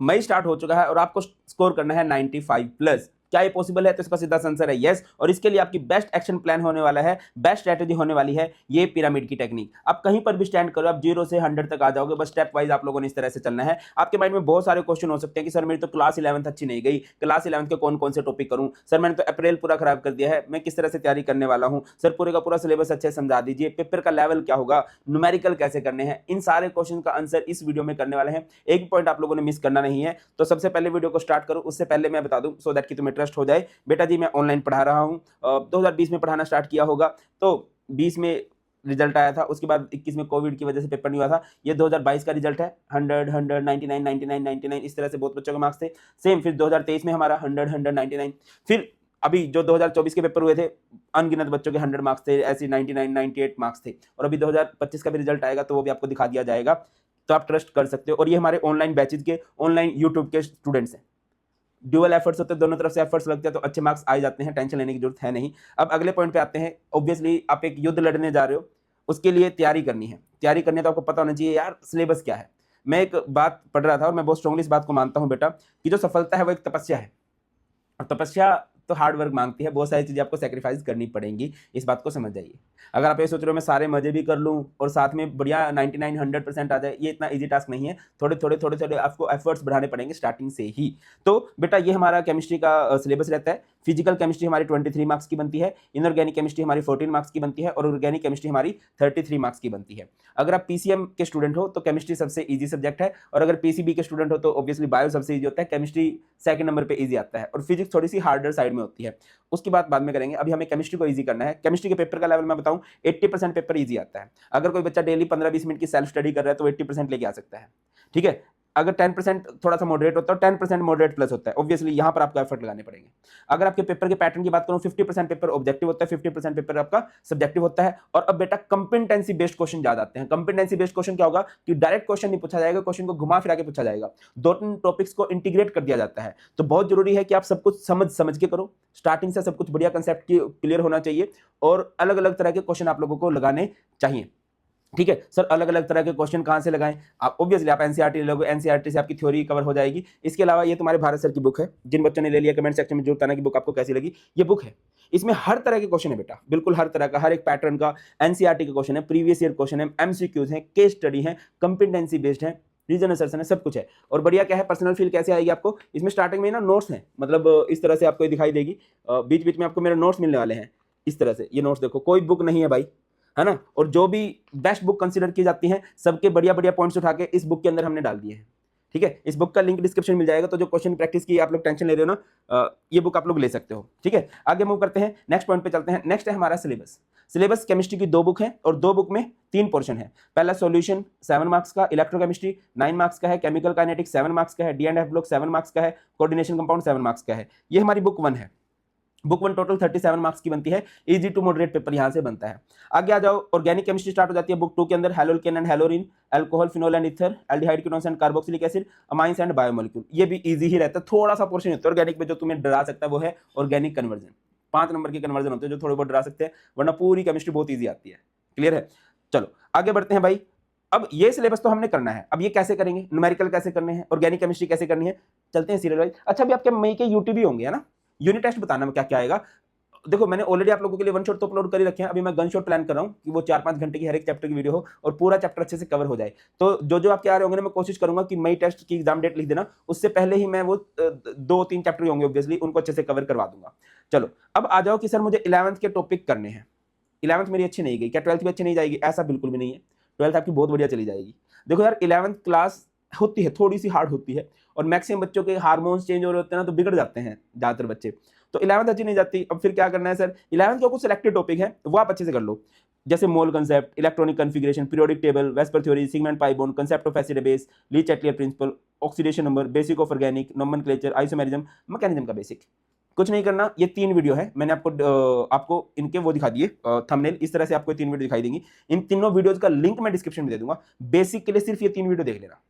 मई start हो चुका है और आपको स्कोर करना है 95 प्लस। क्या ये पॉसिबल है? तो इसका सीधा आंसर है यस। और इसके लिए आपकी बेस्ट एक्शन प्लान होने वाला है, बेस्ट स्ट्रेटेजी होने वाली है ये पिरामिड की टेक्निक। आप कहीं पर भी स्टैंड करो, आप 0 से 100 तक आ जाओगे, बस स्टेप वाइज आप लोगों ने इस तरह से चलना है। आपके माइंड में बहुत सारे क्वेश्चन हो सकते हैं कि सर मेरी तो क्लास 11th अच्छी नहीं गई, क्लास 11th के कौन कौन से टॉपिक करूं, सर मैंने तो अप्रैल पूरा खराब कर दिया है, मैं किस तरह से तैयारी करने वाला हूं, सर पूरे का पूरा सिलेबस अच्छे से समझा दीजिए, पेपर का लेवल क्या होगा, न्यूमेरिकल कैसे करने हैं। इन सारे क्वेश्चन का आंसर इस वीडियो में करने वाले हैं। एक पॉइंट आप लोगों ने मिस करना नहीं है। तो सबसे पहले वीडियो को स्टार्ट करो उससे पहले मैं बता दूं सो दैट कि तुम्हें ट्रस्ट हो जाए। बेटा जी मैं ऑनलाइन पढ़ा रहा हूं, 2020 में पढ़ाना स्टार्ट किया होगा, तो 20 में रिजल्ट आया था, उसके बाद 21 में कोविड की वजह से पेपर नहीं हुआ था। ये 2022 का रिजल्ट है, 100 100 99 99 99 इस तरह से बहुत बच्चों के मार्क्स थे। सेम फिर 2023 में हमारा 100 100 99, फिर अभी जो 2024 के पेपर हुए थे अनगिनत बच्चों के 100 मार्क्स थे, ऐसे 99 98 मार्क्स थे। और अभी 2025 का भी रिजल्ट आएगा तो वो भी आपको दिखा दिया जाएगा, तो आप ट्रस्ट कर सकते हो। और ये हमारे ऑनलाइन बैचेज के, ऑनलाइन यूट्यूब के स्टूडेंट्स हैं। ड्यूअल एफर्ट्स होते हैं, दोनों तरफ से एफर्ट्स लगते हैं तो अच्छे मार्क्स आ जाते हैं, टेंशन लेने की जरूरत है नहीं। अब अगले पॉइंट पे आते हैं। ऑब्वियसली आप एक युद्ध लड़ने जा रहे हो, उसके लिए तैयारी करनी है। तैयारी करनी है तो आपको पता होना चाहिए यार सिलेबस क्या है। मैं एक बात पढ़ रहा था और मैं बहुत स्ट्रांगली इस बात को मानता हूं बेटा कि जो सफलता है वो एक तपस्या है, और तपस्या तो हार्ड वर्क मांगती है, बहुत सारी चीजें आपको सेक्रीफाइस करनी पड़ेंगी, इस बात को समझ जाइए। अगर आप ये सोच रहे हो मैं सारे मजे भी कर लूं और साथ में बढ़िया 99 100% आ जाए, ये इतना इजी टास्क नहीं है। थोड़े थोड़े आपको एफर्ट्स बढ़ाने पड़ेंगे स्टार्टिंग से ही। तो बेटा ये हमारा केमिस्ट्री का सिलेबस रहता है। फिजिकल केमिस्ट्री हमारी 23 मार्क्स की बनती है, इनऑर्गेनिक केमिस्ट्री हमारी 14 मार्क्स की बनती है, और ऑर्गेनिक केमिस्ट्री हमारी 33 मार्क्स की बनती है। अगर आप पीसीएम के स्टूडेंट हो तो केमिस्ट्री सबसे इजी सब्जेक्ट है, और अगर पीसीबी के स्टूडेंट हो तो ऑब्वियसली बायो सबसे इजी होता है, केमिस्ट्री सेकंड नंबर पे इजी आता है, और फिजिक्स थोड़ी सी हार्डर साइड में होती है। उसकी बात बाद में करेंगे, अभी हमें केमिस्ट्री को इजी करना है। केमिस्ट्री के पेपर का लेवल मैं बताऊं 80% पेपर इजी आता है। अगर कोई बच्चा डेली 15-20 मिनट की सेल्फ स्टडी कर रहा है तो 80% लेके आ सकता है, ठीक है। अगर 10% थोड़ा सा मॉडरेट होता है, 10% मॉडरेट प्लस होता है, ऑब्वियसली यहां पर आपको एफर्ट लगाने पड़ेंगे। अगर आपके पेपर के पैटर्न की बात करूं 50% पेपर ऑब्जेक्टिव होता है, 50% पेपर आपका सब्जेक्टिव होता है। और अब बेटा कंपिटेंसी बेस्ड क्वेश्चन ज्यादा आते हैं। कंपिटेंसी बेस्ड क्वेश्चन क्या होगा कि डायरेक्ट क्वेश्चन नहीं पूछा जाएगा, क्वेश्चन को घुमा फिरा के पूछा जाएगा, 2-3 टॉपिक्स को इंटीग्रेट कर दिया जाता है। तो बहुत जरूरी है कि आप सब कुछ समझ के करो, स्टार्टिंग से सब कुछ बढ़िया कंसेप्ट क्लियर होना चाहिए, और अलग अलग तरह के क्वेश्चन आप लोगों को लगाने चाहिए, ठीक है। सर अलग अलग तरह के क्वेश्चन कहां से लगाएं? आप ऑब्वियसली आप एनसीईआरटी ले लोगे, एनसीईआरटी से आपकी थ्योरी कवर हो जाएगी। इसके अलावा ये तुम्हारे भारत सर की बुक है, जिन बच्चों ने ले लिया कमेंट सेक्शन में जरूर बताना कि बुक आपको कैसी लगी। ये बुक है, इसमें हर तरह के क्वेश्चन है बेटा, बिल्कुल हर तरह का, हर एक पैटर्न का एनसीईआरटी के क्वेश्चन है, प्रीवियस ईयर क्वेश्चन है, एमसीक्यूज है, केस स्टडी है, कंपिटेंसी बेस्ड है, रीजन असर्शन है, सब कुछ है। और बढ़िया क्या है, पर्सनल फील कैसे आएगी आपको, इसमें स्टार्टिंग में ना नोट्स है, मतलब इस तरह से आपको ये दिखाई देगी, बीच बीच में आपको मेरे नोट्स मिलने वाले हैं इस तरह से। ये नोट्स देखो, कोई बुक नहीं है भाई, है ना। और जो भी बेस्ट बुक कंसीडर की जाती हैं सबके बढ़िया बढ़िया पॉइंट्स उठा के इस बुक के अंदर हमने डाल दिए हैं, ठीक है। इस बुक का लिंक डिस्क्रिप्शन में मिल जाएगा, तो जो क्वेश्चन प्रैक्टिस की आप लोग टेंशन ले रहे हो ना, ये बुक आप लोग ले सकते हो, ठीक है। आगे मूव करते हैं, नेक्स्ट पॉइंट पे चलते हैं। नेक्स्ट है हमारा सिलेबस। सिलेबस केमिस्ट्री की 2 बुक है और 2 बुक में 3 पोर्शन है। पहला सॉल्यूशन 7 मार्क्स का, इलेक्ट्रोकेमिस्ट्री 9 मार्क्स का है, केमिकल काइनेटिक्स 7 मार्क्स का है, डी&एफ ब्लॉक 7 मार्क्स का है, कोऑर्डिनेशन कंपाउंड 7 मार्क्स का है। ये हमारी बुक 1 है। बुक 1 टोटल 37 मार्क्स की बनती है, इजी टू मॉडरेट पेपर यहां से बनता है। आगे आ जाओ, ऑर्गेनिक केमिस्ट्री स्टार्ट हो जाती है बुक 2 के अंदर। Haloalkane and haloarene, alcohol, phenol and ether, aldehyde, ketones and carboxylic acid, amines and biomolecule. ये भी इजी ही रहता है, थोड़ा सा पोर्शन होता है ऑर्गेनिक में जो तुम्हें डरा सकता है, वो है ऑर्गेनिक कन्वर्जन। 5 नंबर के कन्वर्जन होते हैं जो थोड़े बहुत डरा सकते हैं, वरना पूरी केमिस्ट्री बहुत ईजी आती है। क्लियर है? चलो आगे बढ़ते हैं भाई। अब ये सिलेबस तो हमने करना है, अब ये कैसे करेंगे, न्यूमेरिकल कैसे करने हैं, ऑर्गेनिक केमिस्ट्री कैसे करनी है, चलते हैं सीरियल वाइज। अच्छा अभी आपके मई के यूटी भी होंगे, है ना, यूनिट टेस्ट बताना क्या क्या आएगा। देखो मैंने ऑलरेडी आप लोगों के लिए 1 शॉट तो अपलोड कर ही रखे हैं, अभी मैं गन शॉट प्लान कर रहा हूं कि वो 4-5 घंटे की हर एक चैप्टर की वीडियो हो और पूरा चैप्टर अच्छे से कवर हो जाए। तो जो आपके आ रहे होंगे ना, मैं कोशिश करूंगा कि मई टेस्ट की एग्जाम डेट लिख देना, उससे पहले ही मैं वो 2-3 चैप्टर होंगे ऑब्वियसली उनको अच्छे से कवर करवा दूंगा। चलो अब आ जाओ कि सर मुझे 11th के टॉपिक करने हैं। 11th मेरी अच्छी नहीं गई, क्या 12th भी अच्छी नहीं जाएगी? ऐसा बिल्कुल भी नहीं है, 12th आपकी बहुत बढ़िया चली जाएगी। देखो यार 11th क्लास होती है, थोड़ी सी हार्ड होती है, और मैक्सिमम बच्चों के हार्मोन्स चेंज हो रहे होते हैं ना, तो बिगड़ जाते हैं ज्यादातर बच्चे। तो 11th अच्छी नहीं जाती। अब फिर क्या करना है सर, 11th के कुछ सिलेक्टेड टॉपिक है वो आप अच्छे से कर लो, जैसे mole concept, electronic configuration, periodic table, VSEPR theory, sigma and pi bond, concept of acid base, Le Chatelier principle, oxidation number, basic of organic, nomenclature, isomerism, mechanism का बेसिक। कुछ नहीं करना, ये 3 वीडियो है, मैंने आपको इनके वो दिखा दिए थंबनेल, इस तरह से आपको 3 वीडियो दिखाई देंगी। इन तीनों वीडियोज का लिंक मैं डिस्क्रिप्शन में दे दूंगा। बेसिक के लिए सिर्फ ये 3 वीडियो देख लेना।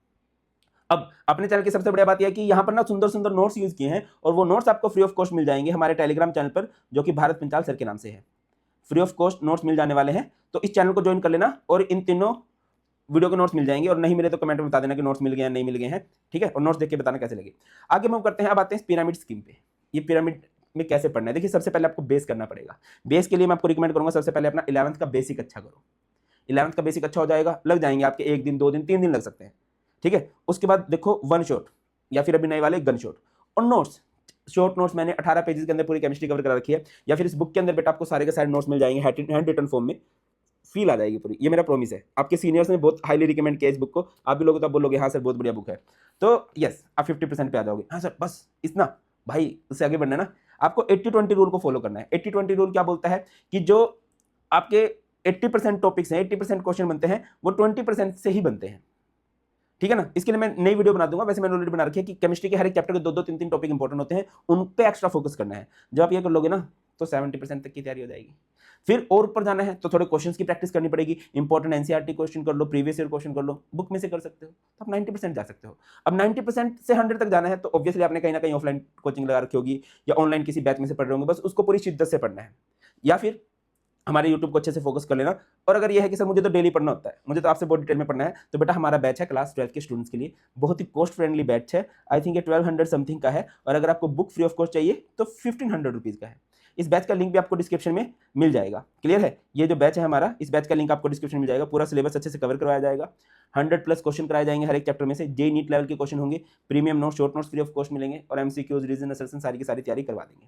अब अपने चैनल की सबसे बढ़िया बात यह है कि यहाँ पर ना सुंदर सुंदर नोट्स यूज किए हैं, और वो नोट्स आपको फ्री ऑफ कॉस्ट मिल जाएंगे हमारे टेलीग्राम चैनल पर, जो कि भारत पंचाल सर के नाम से है। फ्री ऑफ कॉस्ट नोट्स मिल जाने वाले हैं, तो इस चैनल को ज्वाइन कर लेना और इन तीनों वीडियो के नोट्स मिल जाएंगे, और नहीं मिले तो कमेंट में बता देना कि नोट्स मिल गए हैं नहीं मिल गए हैं, ठीक है, और नोट्स देख के बताना कैसे लगे। आगे मूव करते हैं, अब आते हैं पिरामिड स्कीम पे। ये पिरामिड में कैसे पढ़ना है, देखिए सबसे पहले आपको बेस करना पड़ेगा। बेस के लिए मैं आपको रिकमेंड करूंगा सबसे पहले अपना 11th का बेसिक अच्छा करो। 11th का बेसिक अच्छा हो जाएगा, लग जाएंगे आपके 1 दिन 2 दिन 3 दिन लग सकते हैं, ठीक है। उसके बाद देखो वन शॉट या फिर अभी नए वाले गन शॉट, और नोट्स, शॉर्ट नोट्स मैंने 18 पेजेस के अंदर पूरी केमिस्ट्री कवर करा रखी है, या फिर इस बुक के अंदर बेटा आपको सारे के सारे नोट्स मिल जाएंगे हैंड रिटन फॉर्म में, फील आ जाएगी पूरी, ये मेरा प्रॉमिस है। आपके सीनियर्स ने बहुत हाईली रिकमेंड किया इस बुक को, आप भी लोग तो आप बोलोगे हाँ सर बहुत बढ़िया बुक है, तो यस आप 50% पे आ जाओगे। हाँ सर बस इतना, भाई उससे आगे बढ़ना है ना, आपको 80-20 रूल को फॉलो करना है। 80-20 रूल क्या बोलता है कि जो आपके 80% टॉपिक्स हैं, 80% क्वेश्चन बनते हैं, वो 20% से ही बनते हैं, ठीक है ना। इसके लिए मैं नई वीडियो बना दूंगा, वैसे मैंने ऑलरेडी बना रखी है कि केमिस्ट्री के हर एक चैप्टर के 2-2 3-3 टॉपिक इंपॉर्टेंट होते हैं, उन पे एक्स्ट्रा फोकस करना है। जब आप ये कर लोगे ना तो 70% तक की तैयारी हो जाएगी। फिर और ऊपर जाना है तो थोड़े क्वेश्चंस की प्रैक्टिस करनी पड़ेगी, इंपॉर्टेंट एनसीईआरटी क्वेश्चन कर लो, प्रीवियस ईयर क्वेश्चन कर लो, बुक में से कर सकते हो तो आप 90% जा सकते हो। अब 90% से 100 तक जाना है तो ऑब्वियसली आपने कहीं ना कहीं ऑफलाइन कोचिंग लगा रखी होगी या ऑनलाइन किसी बैच में से पढ़ रहे होंगे, बस उसको पूरी शिद्दत से पढ़ना है, या फिर हमारे YouTube को अच्छे से फोकस कर लेना। और अगर ये है कि सर मुझे तो डेली पढ़ना होता है, मुझे तो आपसे बहुत डिटेल में पढ़ना है, तो बेटा हमारा बैच है क्लास 12 के स्टूडेंट्स के लिए, बहुत ही कॉस्ट फ्रेंडली बैच है। आई थिंक ये 1200 समथिंग का है, और अगर आपको बुक फ्री ऑफ कॉस्ट चाहिए तो 1500 रुपीज़ का है। इस बैच का लिंक भी आपको डिस्क्रिप्शन में मिल जाएगा, क्लियर है। ये जो बैच है हमारा, इस बैच का लिंक आपको डिस्क्रिप्शन में मिल जाएगा। पूरा सिलेबस अच्छे से कवर करवाया जाएगा, 100+ क्वेश्चन कराए जाएंगे हर एक चैप्टर में से, जे नीट लेवल के क्वेश्चन होंगे, premium notes short notes free of cost मिलेंगे, और एमसीक्यूज रीजन असर्शन सारी की सारी तैयारी करवा देंगे।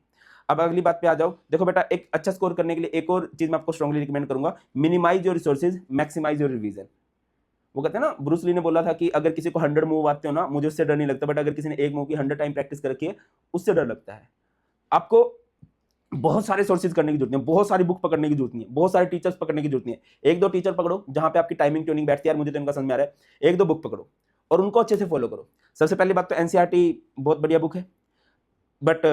अब अगली बात पे आ जाओ, देखो बेटा एक अच्छा स्कोर करने के लिए एक और चीज मैं आपको स्ट्रांगली रिकमेंड करूंगा, minimise your resources maximise your revision. वो कहते हैं ना, ब्रूस ली ने बोला था कि अगर किसी को 100 मूव आते हो ना, मुझे उससे डर नहीं लगता, बट अगर किसी ने एक मूव की 100 टाइम प्रैक्टिस कर रखी है उससे डर लगता है। आपको बहुत सारे सोर्सेज करने की जरूरत नहीं है, बहुत सारी बुक पकड़ने की जरूरत नहीं है, बहुत सारे टीचर्स पकड़ने की जरूरत नहीं है। 1-2 टीचर पकड़ो जहां पे आपकी टाइमिंग ट्यूनिंग बैठती है, यार मुझे तो इनका समझ में आ रहा है, 1-2 बुक पकड़ो और उनको अच्छे से फॉलो करो। सबसे पहली बात तो एनसीईआरटी बहुत बढ़िया बुक है, बट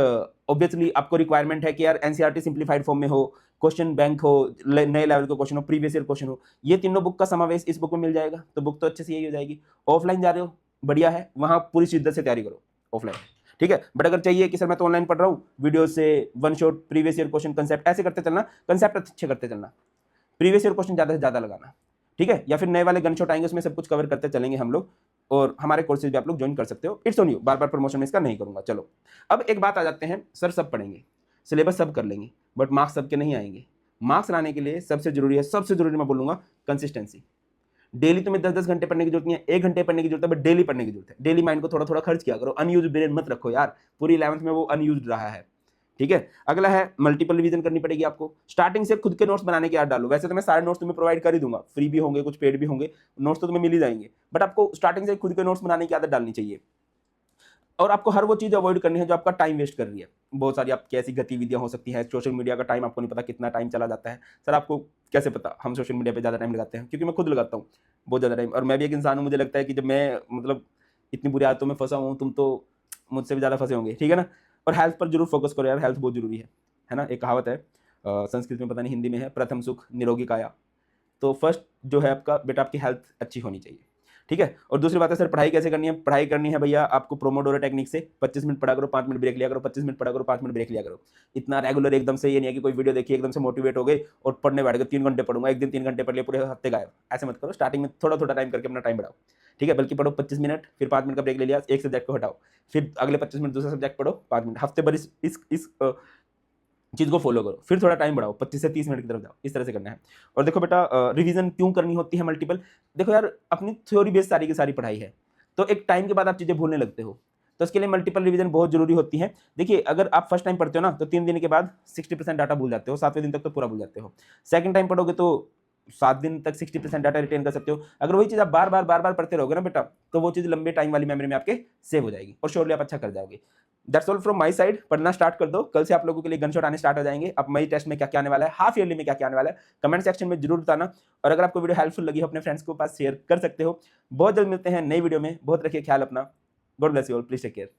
ऑब्वियसली आपको रिक्वायरमेंट है कि यार एनसीईआरटी सिंप्लीफाइड फॉर्म में हो, क्वेश्चन बैंक हो, नए लेवल का क्वेश्चन हो, प्रीवियस ईयर क्वेश्चन हो, ये तीनों बुक का समावेश इस बुक में मिल जाएगा, तो बुक तो अच्छे से यही हो जाएगी। ऑफलाइन जा रहे हो बढ़िया है, वहां पूरी शिद्दत से तैयारी करो ऑफलाइन, ठीक है। बट अगर चाहिए कि सर मैं तो ऑनलाइन पढ़ रहा हूँ, वीडियो से one shot previous year question concept ऐसे करते चलना, कंसेप्ट अच्छे करते चलना, प्रीवियस ईयर क्वेश्चन ज्यादा से ज्यादा लगाना, ठीक है। या फिर नए वाले गन शॉट आएंगे उसमें सब कुछ कवर करते चलेंगे हम लोग, और हमारे कोर्सेज भी आप लोग ज्वाइन कर सकते हो। It's on you, bar bar promotion में इसका नहीं करूंगा। चलो अब एक बात आ जाते हैं, सर सब पढ़ेंगे, सिलेबस सब कर लेंगे, बट मार्क्स सबके नहीं आएंगे। मार्क्स लाने के लिए सबसे जरूरी है, सबसे जरूरी मैं बोलूंगा कंसिस्टेंसी। डेली तुम्हें 10-10 घंटे पढ़ने की जरूरत नहीं है, 1 घंटे पढ़ने की जरूरत है, बट डेली पढ़ने की जरूरत है। डेली माइंड को थोड़ा थोड़ा खर्च किया करो, अनयूज ब्रेन मत रखो यार, पूरी 11th में वो अनयूज रहा है, ठीक है। अगला है मल्टीपल रिवीजन करनी पड़ेगी आपको, स्टार्टिंग से खुद के नोट्स बनाने की आदत डालो। वैसे तो मैं सारे नोट्स तुम्हें प्रोवाइड कर ही दूंगा, फ्री भी होंगे कुछ पेड भी होंगे, नोट्स तो तुम्हें मिल ही जाएंगे, बट आपको स्टार्टिंग से खुद के नोट्स बनाने की आदत डालनी चाहिए। और आपको हर वो चीज अवॉइड करनी है जो आपका टाइम वेस्ट कर रही है। बहुत सारी आपकी ऐसी गतिविधियां हो सकती हैं, सोशल मीडिया का टाइम आपको नहीं पता कितना टाइम चला जाता है। सर आपको कैसे पता, हम सोशल मीडिया पे ज़्यादा टाइम लगाते हैं, क्योंकि मैं खुद लगाता हूँ बहुत ज़्यादा टाइम, और मैं भी एक इंसान हूँ। मुझे लगता है कि जब मैं मतलब इतनी बुरी आदतों में फंसा हूँ, तुम तो मुझसे भी ज़्यादा फंसे होंगे, ठीक है ना। और हेल्थ पर जरूर फोकस करो यार, हेल्थ बहुत जरूरी है ना। एक कहावत है संस्कृत में, पता नहीं हिंदी में है, प्रथम सुख निरोगी काया। तो फर्स्ट जो है आपका बेटा, आपकी हेल्थ अच्छी होनी चाहिए, ठीक है। और दूसरी बात है सर पढ़ाई कैसे करनी है, पढ़ाई करनी है भैया आपको प्रोमोडोरो टेक्निक से, 25 मिनट पढ़ा करो, 5 मिनट ब्रेक लिया करो, 25 मिनट पढ़ा करो, 5 मिनट ब्रेक लिया करो। इतना रेगुलर एकदम से ये नहीं है कि कोई वीडियो देखिए एकदम से मोटिवेट हो गए और पढ़ने बैठ गए, 3 घंटे पढ़ूंगा, एक दिन 3 घंटे पढ़ लिया पूरे हफ्ते गायब, ऐसे मत करो। स्टार्टिंग में थोड़ा थोड़ा टाइम करके अपना टाइम बढ़ाओ, ठीक है। बल्कि पढ़ो 25 मिनट, फिर 5 मिनट का ब्रेक ले लिया, एक सब्जेक्ट को हटाओ, फिर अगले 25 मिनट दूसरा सब्जेक्ट पढ़ो 5 मिनट, हफ्ते भर इस चीज को फॉलो करो, फिर थोड़ा टाइम बढ़ाओ, 25 से 30 मिनट की तरफ जाओ, इस तरह से करना है। और देखो बेटा रिवीजन क्यों करनी होती है मल्टीपल, देखो यार अपनी थ्योरी बेस्ड सारी की सारी पढ़ाई है, तो एक टाइम के बाद आप चीजें भूलने लगते हो, तो इसके लिए मल्टीपल रिवीजन बहुत जरूरी होती है। देखिए अगर आप फर्स्ट टाइम पढ़ते हो ना, तो 3 दिन के बाद 60% डाटा भूल जाते हो, 7वें दिन तक तो पूरा भूल जाते हो। सेकंड टाइम पढ़ोगे तो 7 दिन तक 60% डाटा रिटेन कर सकते हो। अगर वही चीज आप बार बार पढ़ते रहोगे ना बेटा, तो वो चीज लंबे टाइम वाली मेमोरी में आपके सेव हो जाएगी, और श्योरली आप अच्छा कर जाओगे। That's all from my side, पढ़ना स्टार्ट कर दो, कल से आप लोगों के लिए गनशॉट आने स्टार्ट हो जाएंगे। अब मई टेस्ट में क्या क्या आने वाला है, हाफ ईयरली में क्या क्या आने वाला है, कमेंट सेक्शन में जरूर बताना। और अगर आपको वीडियो हेल्पफुल लगी हो, अपने फ्रेंड्स के पास शेयर कर सकते हो। बहुत जल्द मिलते हैं नई वीडियो में, बहुत रखिए ख्याल अपना, God bless you all, please take care.